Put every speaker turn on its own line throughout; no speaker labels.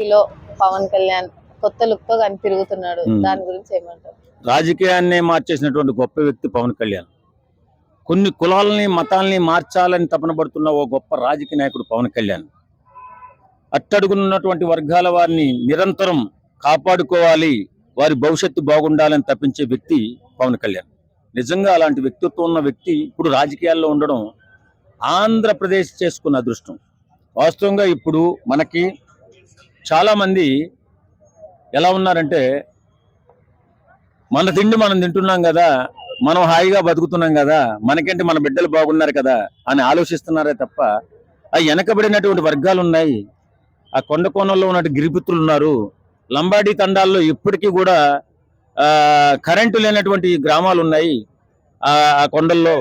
వైసీపీలో పవన్ కళ్యాణ్ కొత్త లుక్ తో కానీ తిరుగుతున్నాడు. దాని గురించి ఏమంటారు?
రాజకీయాన్ని మార్చేసినటువంటి గొప్ప వ్యక్తి పవన్ కళ్యాణ్. కొన్ని కులాలని మతాలని మార్చాలని తపన పడుతున్న ఓ గొప్ప రాజకీయ నాయకుడు పవన్ కళ్యాణ్. అట్టడుగున్నటువంటి వర్గాల వారిని నిరంతరం కాపాడుకోవాలి, వారి భవిష్యత్తు బాగుండాలని తప్పించే వ్యక్తి పవన్ కళ్యాణ్. నిజంగా అలాంటి వ్యక్తిత్వం ఉన్న వ్యక్తి ఇప్పుడు రాజకీయాల్లో ఉండడం ఆంధ్రప్రదేశ్ చేసుకున్న అదృష్టం. వాస్తవంగా ఇప్పుడు మనకి చాలామంది ఎలా ఉన్నారంటే, మన తిండి మనం తింటున్నాం కదా, మనం హాయిగా బతుకుతున్నాం కదా, మనకేంటి మన బిడ్డలు బాగున్నారు కదా అని ఆలోచిస్తున్నారే తప్ప, ఆ వెనకబడినటువంటి వర్గాలు ఉన్నాయి, ఆ కొండ కోణంలో ఉన్నటువంటి గిరిపుత్రులు ఉన్నారు, లంబాడీ తండాల్లో ఇప్పటికీ కూడా కరెంటు లేనటువంటి గ్రామాలు ఉన్నాయి ఆ కొండల్లో.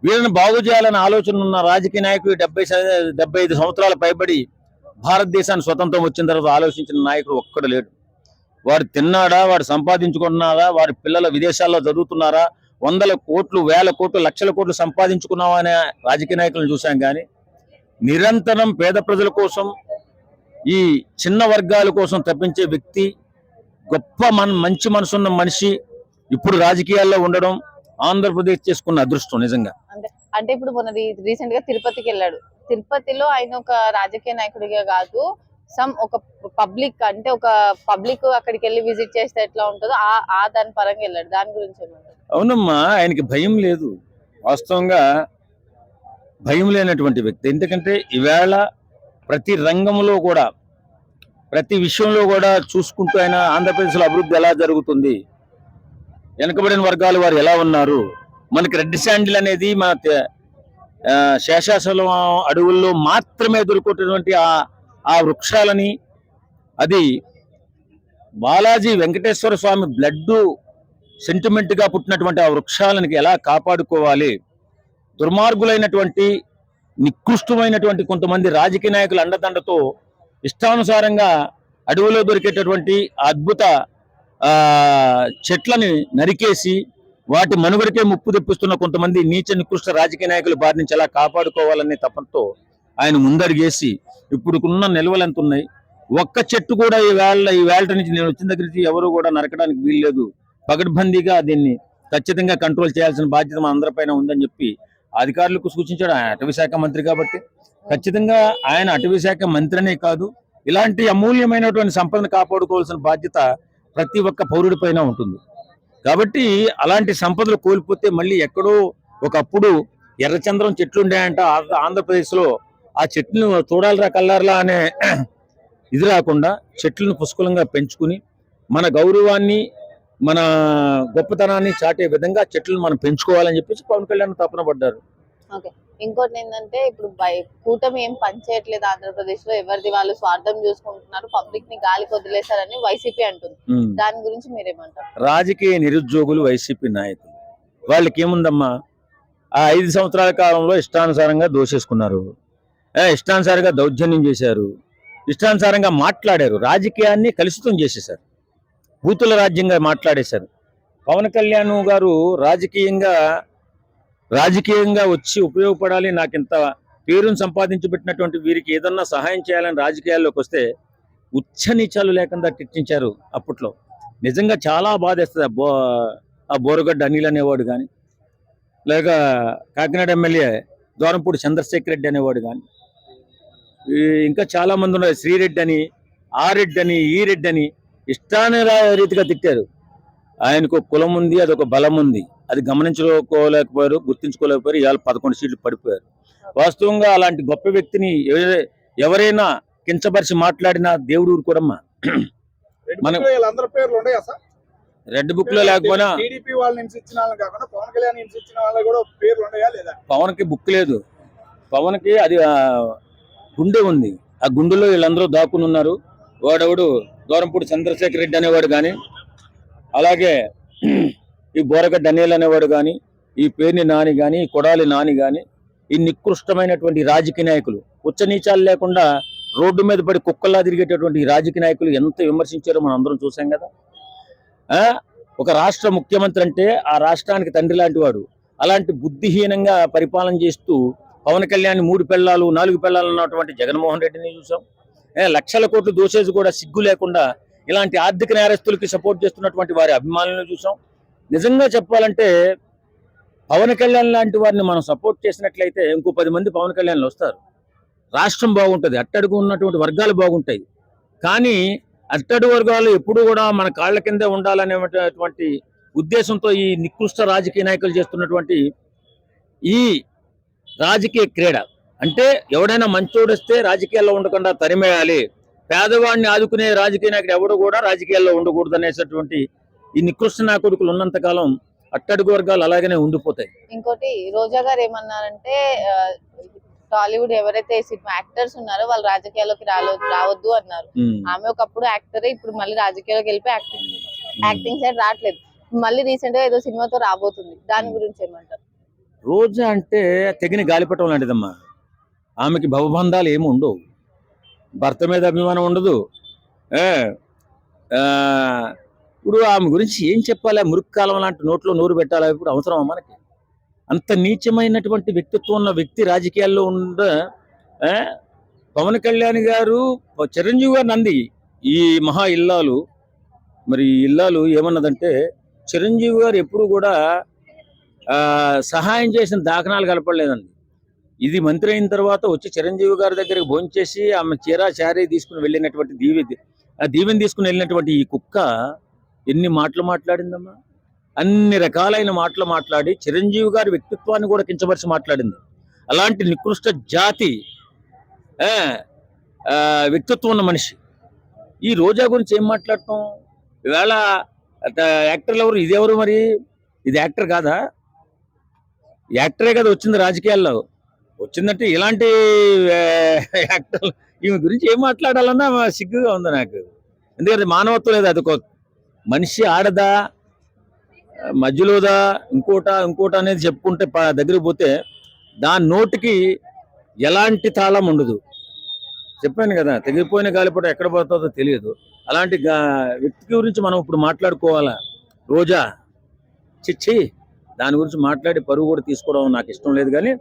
వీళ్ళని బాగు చేయాలనే ఆలోచన ఉన్న రాజకీయ నాయకులు 75 సంవత్సరాల పైబడి భారతదేశానికి స్వతంత్రం వచ్చిన తర్వాత ఆలోచించిన నాయకుడు ఒక్కడు లేడు. వాడు తిన్నాడా, వాడు సంపాదించుకుంటున్నారా, వాడి పిల్లల విదేశాల్లో చదువుతున్నారా, 100 కోట్లు 1000 కోట్లు లక్షల కోట్లు సంపాదించుకున్నావా అనే రాజకీయ నాయకులను చూసాం. కానీ నిరంతరం పేద ప్రజల కోసం, ఈ చిన్న వర్గాల కోసం తప్పించే వ్యక్తి, గొప్ప మంచి మనసున్న మనిషి ఇప్పుడు రాజకీయాల్లో ఉండడం ఆంధ్రప్రదేశ్ చేసుకున్న అదృష్టం నిజంగా.
అంటే ఇప్పుడు మొన్న రీసెంట్ గా తిరుపతికి వెళ్ళాడు. తిరుపతిలో ఆయన ఒక రాజకీయ నాయకుడిగా కాదు, ఒక పబ్లిక్, అంటే ఒక పబ్లిక్ అక్కడికి వెళ్ళి విజిట్ చేస్తే ఎట్లా ఉంటుందో ఆ దాని పరంగా వెళ్ళాడు. దాని గురించి ఏమంటారు?
అవునమ్మా, ఆయనకి భయం లేదు. వాస్తవంగా భయం లేనటువంటి వ్యక్తి. ఎందుకంటే ఈవేళ ప్రతి రంగంలో కూడా, ప్రతి విషయంలో కూడా చూసుకుంటూ ఆయన ఆంధ్రప్రదేశ్లో అభివృద్ధి ఎలా జరుగుతుంది, వెనకబడిన వర్గాలు వారు ఎలా ఉన్నారు, మనకి రెడ్ శాండిల్ అనేది మన శేషాచలం అడవుల్లో మాత్రమే దొరుకుతున్నటువంటి ఆ వృక్షాలని, అది బాలాజీ వెంకటేశ్వర స్వామి బ్లడ్ సెంటిమెంట్ గా పుట్టినటువంటి ఆ వృక్షాలను ఎలా కాపాడుకోవాలి, దుర్మార్గులైనటువంటి నికృష్టమైనటువంటి కొంతమంది రాజకీయ నాయకుల అండదండతో ఇష్టానుసారంగా అడవిలో దొరికేటటువంటి అద్భుత చెట్లని నరికేసి వాటి మనుగడకే ముప్పు తెప్పిస్తున్న కొంతమంది నీచ నికృష్ట రాజకీయ నాయకుల బారి నుంచి ఎలా కాపాడుకోవాలనే తపంతో ఆయన ముందడిగేసి ఇప్పుడుకున్న నిల్వలు ఎంత ఉన్నాయి, ఒక్క చెట్టు కూడా ఈ వేళ నుంచి నేను వచ్చిన దగ్గర నుంచి ఎవరు కూడా నరకడానికి వీల్లేదు, పగడ్బందీగా దీన్ని ఖచ్చితంగా కంట్రోల్ చేయాల్సిన బాధ్యత మన అందరిపైన ఉందని చెప్పి అధికారులకు సూచించాడు. ఆయన అటవీ శాఖ మంత్రి కాబట్టి ఖచ్చితంగా ఆయన అటవీ శాఖ మంత్రినే కాదు, ఇలాంటి అమూల్యమైనటువంటి సంపదను కాపాడుకోవాల్సిన బాధ్యత ప్రతి ఒక్క పౌరుడి పైన ఉంటుంది. కాబట్టి అలాంటి సంపదలు కోల్పోతే మళ్ళీ ఎక్కడో ఒకప్పుడు ఎర్రచంద్రం చెట్లు ఉండేయంట ఆంధ్రప్రదేశ్లో, ఆ చెట్లను చూడాలరా కల్లారలా అనే ఇది రాకుండా చెట్లను పుష్కలంగా పెంచుకుని మన గౌరవాన్ని, మన గొప్పతనాన్ని చాటే విధంగా చెట్లను మనం పెంచుకోవాలని చెప్పేసి పవన్ కళ్యాణ్ తపన పడ్డారు.
ఇంకోటి ఏంటంటే, ఇప్పుడు కూటమి ఏం పనిచేయట్లేదు ఆంధ్రప్రదేశ్ లో, ఎవరిది వాళ్ళు స్వార్థం చూసుకుంటున్నారు, పబ్లిక్ ని గాలికి వదిలేశారని వైసీపీ అంటుంది. దాని గురించి మీరేమంటారు?
రాజకీయ నిరుద్యోగులు వైసీపీ నాయకులు, వాళ్ళకి ఏముందమ్మా, ఆ 5 సంవత్సరాల కాలంలో ఇష్టానుసారంగా దోషేసుకున్నారు, ఇష్టానుసారంగా దౌర్జన్యం చేశారు, ఇష్టానుసారంగా మాట్లాడారు, రాజకీయాన్ని కలుషితం చేసేశారు, బూతుల రాజ్యంగా మాట్లాడేశారు. పవన్ కళ్యాణ్ గారు రాజకీయంగా వచ్చి ఉపయోగపడాలి, నాకు ఇంత పేరును సంపాదించబెట్టినటువంటి వీరికి ఏదన్నా సహాయం చేయాలని రాజకీయాల్లోకి వస్తే ఉచ్చ నీచాలు లేకుండా తిట్టించారు అప్పట్లో. నిజంగా చాలా బాధేస్తుంది. ఆ బోరగడ్డ అనిల్ అనేవాడు కానీ, లేక కాకినాడ ఎమ్మెల్యే దూరంపూడి చంద్రశేఖర్ రెడ్డి అనేవాడు కానీ, ఇంకా చాలా మంది ఉన్నారు, శ్రీరెడ్డి అని, ఆ రెడ్డి అని, ఈ రెడ్డి అని రీతిగా తిట్టారు. ఆయనకు కులం ఉంది, అదొక బలం ఉంది, అది గమనించుకోలేకపోయారు, గుర్తించుకోలేకపోయారు. ఇవాళ 11 సీట్లు పడిపోయారు. వాస్తవంగా అలాంటి గొప్ప వ్యక్తిని ఎవరైనా కించపరిచి మాట్లాడినా దేవుడు ఊరుకోరమ్మా. మనం రెడ్ బుక్ లో లేకపోయినా పవన్ కి బుక్ లేదు, పవన్ కి అది గుండె ఉంది, ఆ గుండెలో వీళ్ళందరూ దాక్కుని ఉన్నారు. వాడెవడు దూరంపూడి చంద్రశేఖర్ రెడ్డి అనేవాడు కానీ, అలాగే ఈ బోరగడ్డ అనిల్ అనేవాడు కానీ, ఈ పేర్ని నాని కానీ, ఈ కొడాలి నాని కానీ, ఈ నికృష్టమైనటువంటి రాజకీయ నాయకులు, ఉచ్చనీచాలు లేకుండా రోడ్డు మీద పడి కుక్కల్లా తిరిగేటటువంటి రాజకీయ నాయకులు ఎంత విమర్శించారో మనం అందరం చూసాం కదా. ఒక రాష్ట్ర ముఖ్యమంత్రి అంటే ఆ రాష్ట్రానికి తండ్రి లాంటి వాడు. అలాంటి బుద్ధిహీనంగా పరిపాలన చేస్తూ పవన్ కళ్యాణ్ 3 పెళ్ళాలు 4 పెళ్ళాలు అన్నటువంటి జగన్మోహన్ రెడ్డిని చూసాం. లక్షల కోట్లు దోసేసి కూడా సిగ్గు లేకుండా ఇలాంటి ఆర్థిక నేరస్తులకి సపోర్ట్ చేస్తున్నటువంటి వారి అభిమానులను చూసాం. నిజంగా చెప్పాలంటే పవన్ కళ్యాణ్ లాంటి వారిని మనం సపోర్ట్ చేసినట్లయితే ఇంకో 10 మంది పవన్ కళ్యాణ్లు వస్తారు, రాష్ట్రం బాగుంటుంది, అట్టడుగు ఉన్నటువంటి వర్గాలు బాగుంటాయి. కానీ అట్టడుగు వర్గాలు ఎప్పుడు కూడా మన కాళ్ళ కిందే ఉండాలనేటువంటి ఉద్దేశంతో ఈ నికృష్ట రాజకీయ నాయకులు చేస్తున్నటువంటి ఈ రాజకీయ క్రీడ అంటే ఎవడైనా మంచోడు వస్తే రాజకీయాల్లో ఉండకుండా తరిమేయాలి, పేదవాడిని ఆదుకునే రాజకీయ నాయకుడు ఎవడు కూడా రాజకీయాల్లో ఉండకూడదు అనేటటువంటి ఈ నికృష్ట నాయకుడుకులు ఉన్నంతకాలం అట్టడుగు వర్గాలు అలాగనే ఉండిపోతాయి.
ఇంకోటి రోజా గారు ఏమన్నారంటే టాలీవుడ్ ఎవరైతే సినిమా యాక్టర్స్ ఉన్నారో వాళ్ళు రాజకీయాల్లోకి రావద్దు అన్నారు. ఆమె ఒకప్పుడు యాక్టరే, ఇప్పుడు మళ్ళీ రాజకీయాల్లోకి వెళ్ళిపోయి యాక్టింగ్ సైడ్ రావట్లేదు. మళ్ళీ రీసెంట్ గా ఏదో సినిమాతో రాబోతుంది, దాని గురించి ఏమంటారు?
రోజా అంటే తెగిన గాలిపటం లాంటిదమ్మా. ఆమెకి భవబంధాలు ఏమి ఉండవు, భర్త మీద అభిమానం ఉండదు. ఇప్పుడు ఆమె గురించి ఏం చెప్పాలి? మురుక్కు కాలం లాంటి నోట్లో నోరు పెట్టాలి, ఇప్పుడు అవసరమా మనకి? అంత నీచమైనటువంటి వ్యక్తిత్వం ఉన్న వ్యక్తి రాజకీయాల్లో పవన్ కళ్యాణ్ గారు, చిరంజీవి గారు నంది ఈ మహా ఇల్లాలు. మరి ఇల్లాలు ఏమన్నదంటే చిరంజీవి గారు ఎప్పుడు కూడా సహాయం చేసిన దాఖనాలు కలపలేదండి. ఇది మంత్రి అయిన తర్వాత వచ్చి చిరంజీవి గారి దగ్గరికి భోంచేసి ఆమె చీరా చారీ తీసుకుని వెళ్ళినటువంటి దీవెని తీసుకుని వెళ్ళినటువంటి ఈ కుక్క ఎన్ని మాటలు మాట్లాడిందమ్మా, అన్ని రకాలైన మాటలు మాట్లాడి చిరంజీవి గారి వ్యక్తిత్వాన్ని కూడా కించపరిచి మాట్లాడింది. అలాంటి నికృష్ట జాతి వ్యక్తిత్వం ఉన్న మనిషి ఈ రోజా గురించి ఏం మాట్లాడతాం? ఈవేళ యాక్టర్లు ఎవరు? ఇదెవరు మరి? ఇది యాక్టర్ కాదా? యాక్టరే కదా వచ్చింది రాజకీయాల్లో. వచ్చిందంటే ఇలాంటి యాక్టర్లు ఈమె గురించి ఏం మాట్లాడాలన్నా సిగ్గుగా ఉంది నాకు. ఎందుకంటే మానవత్వం లేదు. అది మనిషి ఆడదా, మధ్యలోదా, ఇంకోట అనేది చెప్పుకుంటే దగ్గరికి పోతే దాని నోటికి ఎలాంటి తాళం ఉండదు. చెప్పాను కదా, తెగిపోయిన గాలిపటం ఎక్కడ పోతుందో తెలియదు. అలాంటి వ్యక్తి గురించి మనం ఇప్పుడు మాట్లాడుకోవాలా? రోజా చిచ్చి, దాని గురించి మాట్లాడి పరువు కూడా తీసుకోవడం నాకు ఇష్టం లేదు. కానీ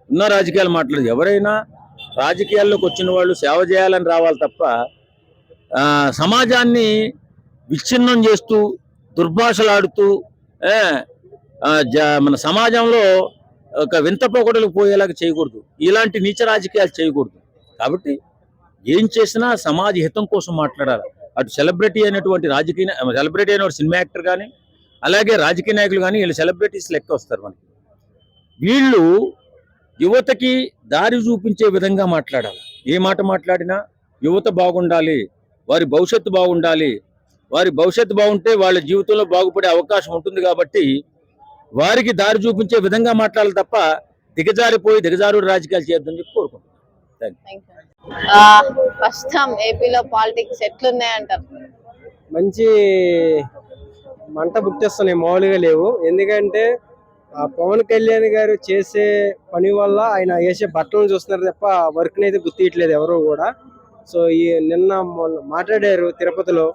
ఉన్న రాజకీయాలు మాట్లాడదు. ఎవరైనా రాజకీయాల్లోకి వచ్చిన వాళ్ళు సేవ చేయాలని రావాలి తప్ప సమాజాన్ని విచ్ఛిన్నం చేస్తూ దుర్భాషలాడుతూ మన సమాజంలో ఒక వింత పోకడలకు పోయేలాగా చేయకూడదు. ఇలాంటి నీచ రాజకీయాలు చేయకూడదు. కాబట్టి ఏం చేసినా సమాజ హితం కోసం మాట్లాడాలి. అటు సెలబ్రిటీ అయినటువంటి సెలబ్రిటీ అయిన సినిమా యాక్టర్ కానీ, అలాగే రాజకీయ నాయకులు కానీ, వీళ్ళు సెలబ్రిటీస్ లెక్క వస్తారు మనకి. వీళ్ళు యువతకి దారి చూపించే విధంగా మాట్లాడాలి. ఏ మాట మాట్లాడినా యువత బాగుండాలి, వారి భవిష్యత్తు బాగుండాలి. వారి భవిష్యత్తు బాగుంటే వాళ్ళ జీవితంలో బాగుపడే అవకాశం ఉంటుంది. కాబట్టి వారికి దారి చూపించే విధంగా మాట్లాడాలి తప్ప దిగజారు రాజకీయాలు చేయొద్దని చెప్పి కోరుకుంటున్నాను.
ప్రస్తుతం ఏపీలో పాలిటిక్స్ ఎట్లున్నాయంటారు?
మంచి మంట పుట్టిస్తున్నాయి, మామూలుగా లేవు. ఎందుకంటే పవన్ కళ్యాణ్ గారు చేసే పని వల్ల ఆయన వేసే బట్టలను చూస్తున్నారు తప్ప వర్క్ని అయితే గుర్తియట్లేదు ఎవరు కూడా. సో నిన్న మాట్లాడారు తిరుపతిలో,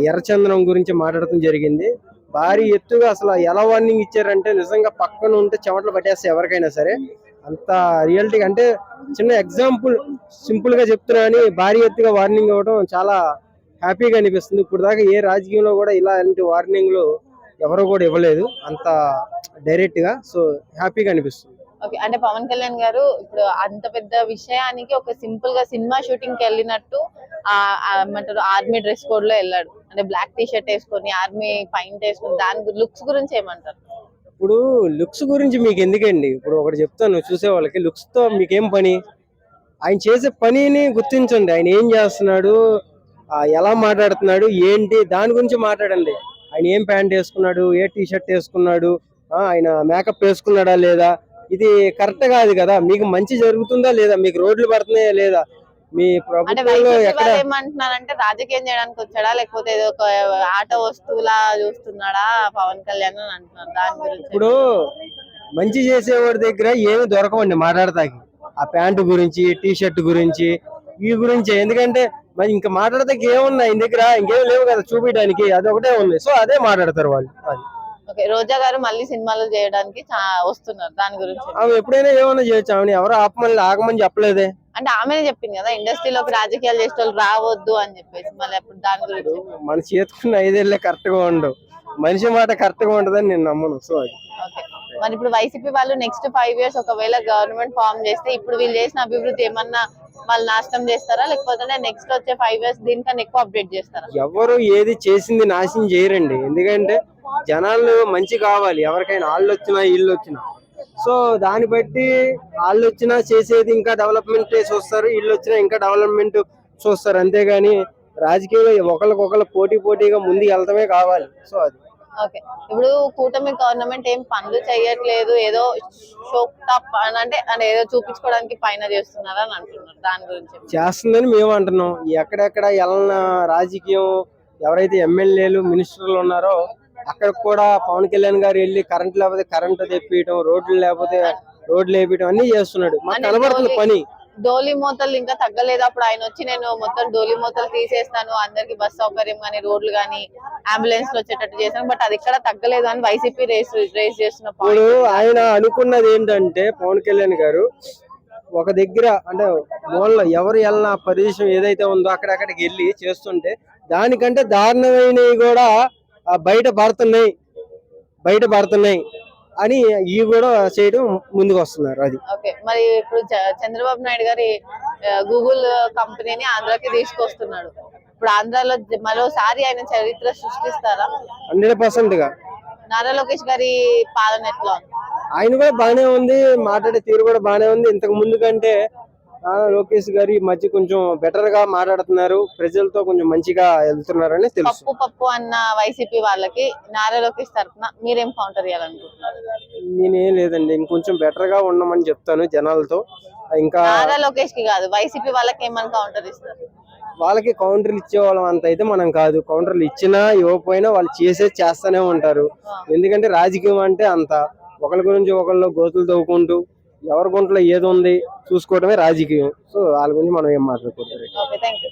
ఎర్రచందనం గురించి మాట్లాడటం జరిగింది. భారీ ఎత్తుగా అసలు ఎలా వార్నింగ్ ఇచ్చారంటే నిజంగా పక్కన ఉంటే చెమటలు పట్టేస్తాయి ఎవరికైనా సరే. అంత రియాలిటీగా అంటే చిన్న ఎగ్జాంపుల్ సింపుల్ గా చెప్తున్నా అని భారీ ఎత్తుగా వార్నింగ్ ఇవ్వడం చాలా హ్యాపీగా అనిపిస్తుంది. ఇప్పుడు దాకా ఏ రాజకీయంలో కూడా ఇలాంటి వార్నింగ్లు ఎవరు కూడా ఇవ్వలేదు అంత డైరెక్ట్ గా. సో హ్యాపీగా అనిపిస్తుంది.
ఓకే, అంటే పవన్ కళ్యాణ్ గారు ఇప్పుడు అంత పెద్ద విషయానికి ఒక సింపుల్ గా సినిమా షూటింగ్ కి వెళ్ళినట్టు ఏమంటారు ఆర్మీ డ్రెస్ కోడ్ లో వెళ్ళాడు. అంటే బ్లాక్ టీ షర్ట్ వేసుకొని ఆర్మీ పాయింట్ వేసుకొని, దాని లుక్స్ గురించి ఏమంటారు?
ఇప్పుడు లుక్స్ గురించి మీకు ఎందుకండి? ఇప్పుడు ఒకటి చెప్తాను చూసే వాళ్ళకి, లుక్స్ తో మీకేం పని? ఆయన చేసే పనిని గుర్తించండి. ఆయన ఏం చేస్తున్నాడు, ఎలా మాట్లాడుతున్నాడు, ఏంటి, దాని గురించి మాట్లాడండి. ఆయన ఏం ప్యాంట్ వేసుకున్నాడు, ఏ టీ షర్ట్ వేసుకున్నాడు, ఆయన మేకప్ వేసుకున్నాడా లేదా, ఇది కరెక్ట్ కాదు కదా. మీకు మంచి జరుగుతుందా లేదా, మీకు రోడ్లు పడుతున్నాయా లేదా, మీ ప్రభుత్వంలో ఎక్కడ
ఏమంటున్నారంటే రాజకీయం చేయడానికి వచ్చాడా లేకపోతే ఏదో ఒక ఆట వస్తువులా చూస్తున్నాడా పవన్ కళ్యాణ్ అని అంటున్నారు. దాని గురించి
ఇప్పుడు మంచి చేసేవాడి దగ్గర ఏమి దొరకవండి మాట్లాడతాకి. ఆ ప్యాంటు గురించి, టీ షర్ట్ గురించి, ఈ గురించి. ఎందుకంటే మరి ఇంకా మాట్లాడతాకి ఏమున్నాయి ఆయన దగ్గర? ఇంకేం లేవు కదా చూపించడానికి, అది ఒకటే ఉంది. సో అదే మాట్లాడతారు వాళ్ళు. అది
ఓకే, రోజా గారు మళ్ళీ సినిమాలు చేయడానికి వస్తున్నారు, దాని గురించి
ఆమె ఎప్పుడైనా ఏమన్నా చేయొచ్చు. ఆమె ఎవరో ఆపమని ఆగమని చెప్పలేదే.
అంటే ఆమెనే చెప్పింది కదా ఇండస్ట్రీలోకి రాజకీయాలు చేసే వాళ్ళు రావద్దు అని చెప్పేసి, మళ్ళీ అప్పుడు దాని గురించి.
మన చేతుకున్న 5 ఏళ్ళే కరెక్ట్ గా ఉండవు, మనిషి మాట కరెక్ట్ గా ఉండదని నేను నమ్మను. సో అది
ఓకే. మరి ఇప్పుడు వైసీపీ వాళ్ళు నెక్స్ట్ 5 years ఒకవేళ గవర్నమెంట్ ఫామ్ చేస్తే ఇప్పుడు వీళ్ళు చేసిన అభివృద్ధి ఏమన్నా వాళ్ళు నాశనం చేస్తారా, లేకపోతే నెక్స్ట్ వచ్చే 5 years దీనికన్నా ఎక్కువ అప్డేట్ చేస్తారా?
ఎవరు ఏది చేసింది నాశనం చేయరండి, ఎందుకంటే జనాలు మంచి కావాలి ఎవరికైనా, వాళ్ళు వచ్చినా వీళ్ళు వచ్చినా. సో దాన్ని బట్టి వాళ్ళు వచ్చినా చేసేది ఇంకా డెవలప్మెంట్ చూస్తారు, వీళ్ళు వచ్చినా ఇంకా డెవలప్మెంట్ చూస్తారు, అంతేగాని రాజకీయంలో ఒకరికొకరు పోటీగా ముందుకు వెళ్తమే కావాలి. సో అది
ఓకే. ఇప్పుడు కూటమి గవర్నమెంట్ ఏం పనులు చేయట్లేదు, ఏదో అంటే ఏదో చూపించుకోవడానికి పైన చేస్తున్నారు అని అంటున్నారు, దాని గురించి
చేస్తుందని మేము అంటున్నాం. ఎక్కడెక్కడ వెళ్ళిన రాజకీయం ఎవరైతే ఎమ్మెల్యేలు మినిస్టర్లు ఉన్నారో అక్కడ కూడా పవన్ కళ్యాణ్ గారు వెళ్ళి కరెంట్ లేకపోతే కరెంట్ తెప్పియటం, రోడ్లు లేకపోతే రోడ్లు వేపించడం అన్ని చేస్తున్నాడు, మాకు కనబడుతుంది పని.
డోలీ మూతలు ఇంకా తగ్గలేదు, అప్పుడు ఆయన వచ్చి నేను మొత్తం డోలీ మూతలు తీసేస్తాను, అందరికి బస్ సౌకర్యం కానీ రోడ్లు కానీ అంబులెన్స్ వచ్చేటట్టు చేశాను, బట్ అది ఇక్కడ తగ్గలేదు అని వైసీపీ రేస్ చేస్తున్న
ఇప్పుడు ఆయన అనుకున్నది ఏంటంటే పవన్ కళ్యాణ్ గారు ఒక దగ్గర అంటే మూలలో ఎవరు వెళ్ళిన ప్రదేశం ఏదైతే ఉందో అక్కడికి వెళ్ళి చేస్తుంటే దానికంటే దారుణమైనవి కూడా బయట పడుతున్నాయి అని ఇవి కూడా చేయడం ముందుకు వస్తున్నారు. అది
ఓకే. మరి ఇప్పుడు చంద్రబాబు నాయుడు గారి గూగుల్ కంపెనీని ఆంధ్రాకి తీసుకొస్తున్నాడు, ఇప్పుడు ఆంధ్రాలో మరోసారి ఆయన చరిత్ర సృష్టిస్తారా?
100% గా.
నారా లోకేష్ గారి పాలన ఎట్లా ఉంది?
ఆయన కూడా బాగానే ఉంది, మాట్లాడే తీరు కూడా బాగానే ఉంది. ఇంతకు ముందు కంటే లోకేష్ గారు ఈ మధ్య కొంచెం బెటర్ గా మాట్లాడుతున్నారు, ప్రజలతో కొంచెం మంచిగా వెళ్తున్నారని తెలుసు.
పప్పు అన్న వైసీపీ వాళ్ళకి నారా లోకేష్ తరఫున మీరేం కౌంటర్ చేయాలనుకుంటున్నారు?
నేనేం లేదండి, ఇంకొంచెం బెటర్ గా ఉండమని చెప్తాను జనాలతో. ఇంకా
నారా లోకేష్ కి కాదు, వైసీపీ వాళ్ళకి ఏమని కౌంటర్ ఇస్తారు?
వాళ్ళకి కౌంటర్లు ఇచ్చేవాళ్ళం అంత అయితే మనం కాదు, కౌంటర్లు ఇచ్చినా ఇవ్వకపోయినా వాళ్ళు చేస్తూనే ఉంటారు. ఎందుకంటే రాజకీయం అంటే అంత ఒకరి గురించి ఒకళ్ళు గోతులు తవ్వుకుంటూ ఎవరి గుంట్లో ఏది ఉంది చూసుకోవడమే రాజకీయం. సో వాళ్ళ గురించి మనం ఏం మాట్లాడుకుంటారు.
Okay, thank you.